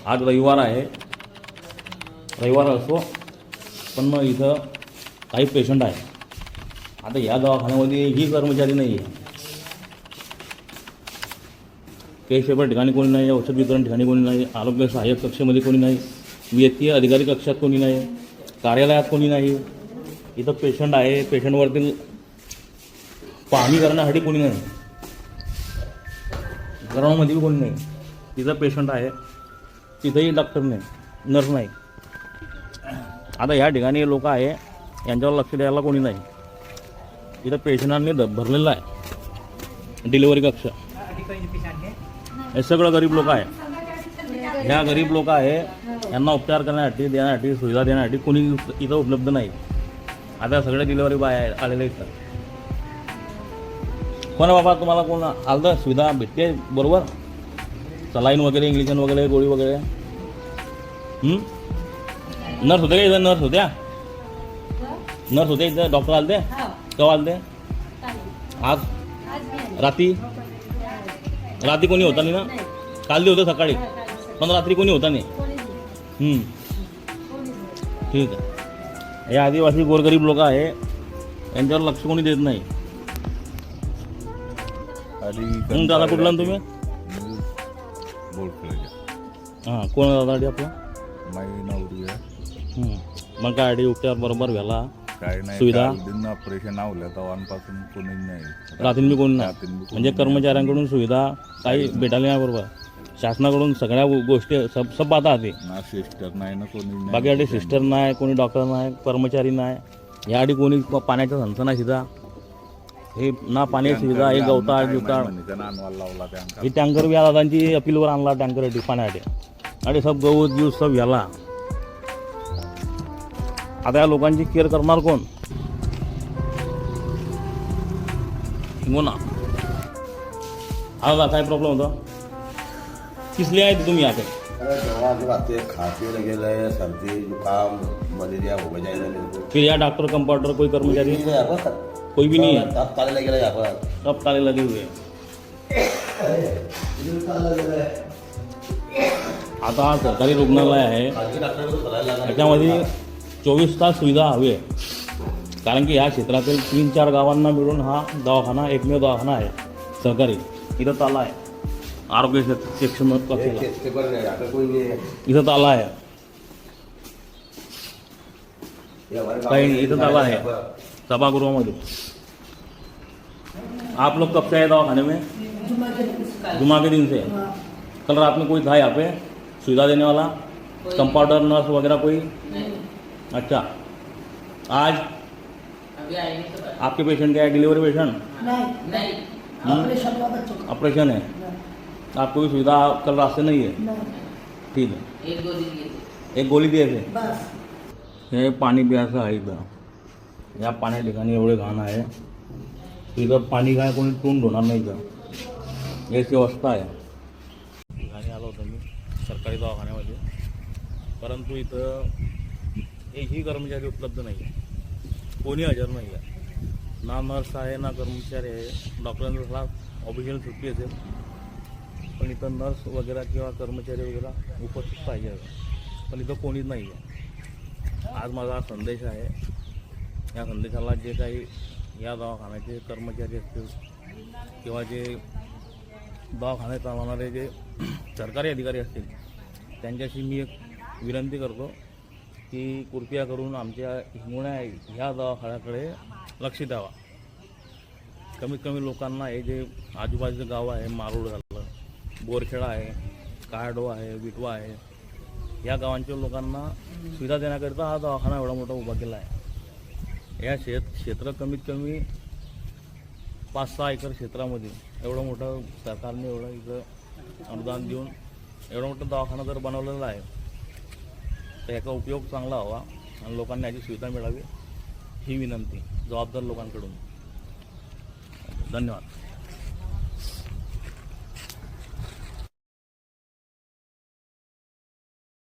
आज रविवार आहे, रविवार असो पण मग इथं काही पेशंट आहे. आता या दवाखान्यामध्ये ही कर्मचारी नाही आहे, केस पेपर ठिकाणी कोणी नाही, औषध वितरण ठिकाणी कोणी नाही, आरोग्य सहाय्यक कक्षामध्ये कोणी नाही, वित्तीय अधिकारी कक्षात कोणी नाही, कार्यालयात कोणी नाही. इथं पेशंट आहे, पेशंटवरती पाहणी करण्यासाठी कोणी नाही, ग्राउंडमध्ये कोणी नाही. तिथं पेशंट आहे, तिथंही डॉक्टर नाही, नर्स नाही. आता ह्या ठिकाणी लोक आहे, यांच्यावर लक्ष द्यायला कोणी नाही. इथं पेशंटांनी भरलेलं आहे डिलिव्हरी कक्ष. हे सगळं गरीब लोक आहे. ह्या गरीब लोक आहे, यांना उपचार करण्यासाठी देण्यासाठी सुविधा देण्यासाठी कोणी इथं उपलब्ध नाही. आता सगळे डिलिव्हरी बाय आलेले आहेत. कोण बाबा तुम्हाला कोण आलं सुविधा भेटते बरोबर, सलाईन वगैरे, इंग्लिशन वगैरे, गोळी वगैरे. नर्स होते का इथं? नर्स होत्या, नर्स होते इथं? डॉक्टर आलते केव्हा आलते? आज रात्री कोणी होता नाही ना? काल होतं सकाळी, पण रात्री कोणी होता नाही. ठीक आहे. हे आदिवासी गोरगरीब लोक आहे, यांच्यावर लक्ष कोणी देत नाही. दादा कुठला तुम्ही? हां, कोण दादा आपला? मग काय आधी उपचार बरोबर व्हायला काय नाही, सुविधा ऑपरेशन आवलं तेव्हापासून कोणी नाही, रात्री मी कोणी नाही. म्हणजे कर्मचाऱ्यांकडून सुविधा काही भेटायला नाही बरोबर. शासनाकडून सगळ्या गोष्टी सब पाहता ते ना. सिस्टर नाही ना कोणी, बाकी सिस्टर नाही, कोणी डॉक्टर नाही, कर्मचारी नाही. याआधी कोणी पाण्याचा संच नाही सुद्धा. हे ना पाण्याची सुविधा, हे गवताळ बिवताळ, हे टँकर या दादांची अपीलवर आणला टँकर पाण्यासाठी. आणि सब गवत गिवत सब याला. आता या लोकांची केअर करणार कोण? हो ना. हा काय प्रॉब्लेम होता? किस लिए आए थे तुम यहाँ पे? खांसी लगे रहे, सर्दी जुकाम मलेरिया हो जाएगा मेरे को. फिर यहाँ डॉक्टर कंपाउंडर कोई कर्मचारी कोई भी नहीं है? तब ताले लगे रहे यहाँ पर. सब ताले लगे हुए हैं. आता हा सरकारी रुग्णालय आहे, त्याच्यामध्ये 24 तास सुविधा हवी आहे. कारण की या क्षेत्रातील 3-4 गावांना मिळून हा दवाखाना एकमेव दवाखाना आहे सरकारी. इथं ताला आहे आरोग्य शिक्षण इथं ताला आहे, काही इथं ताला आहे सभागृहामध्ये. आप लोग कब से आए दवाखाने में? जुमा के दिन से. कल रात में कोई था यहाँ पे सुविधा देने वाला, कंपाउंडर, नर्स वगैरह कोई? अच्छा. आज आपके पेशेंट क्या है? Delivery patient? नहीं, ऑपरेशन है. आपको भी सुविधा कल रात से नहीं है? ठीक है. एक गोली दिए थे. हे पाणी प्यायचं आहे इथं. या पाण्या ठिकाणी एवढे घाण आहे, इथं पाणी काय कोणी तोंड होणार नाही. इथं याची अवस्था आहे. ठिकाणी आलो होतो मी सरकारी दवाखान्यामध्ये, परंतु इथं एकही कर्मचारी उपलब्ध नाही आहे, कोणी हजर नाही आहे. ना नर्स आहे ना कर्मचारी आहे. डॉक्टरांचा सगळा ऑफिशियल सुट्टी असेल, पण इथं नर्स वगैरे किंवा कर्मचारी वगैरे उपस्थित पाहिजे, पण इथं कोणीच नाही आहे. आज माझा संदेश आहे. या संदेशाला जे काही या दवाखान्याचे कर्मचारी असतील किंवा जे दवाखाने चालवणारे जे सरकारी अधिकारी असतील, त्यांच्याशी मी एक विनंती करतो की कृपया करून आमच्या हिंगोण्या ह्या दवाखान्याकडे लक्ष द्यावा. कमीत कमी लोकांना हे जे आजूबाजूचं गाव आहे, मारूड झालं, बोरखेडा आहे, कार्डो आहे, विटवा आहे, या गावांच्या लोकांना सुविधा देण्याकरिता हा दवाखाना एवढा मोठा उभा केला आहे. या क्षेत्र कमीत कमी 5-6 एकर क्षेत्रामध्ये एवढं मोठं सरकारने एवढं इथं अनुदान देऊन एवढा मोठा दवाखाना जर बनवलेला आहे, तर याचा उपयोग चांगला व्हावा आणि लोकांना याची सुविधा मिळावी ही विनंती जबाबदार लोकांकडून. धन्यवाद.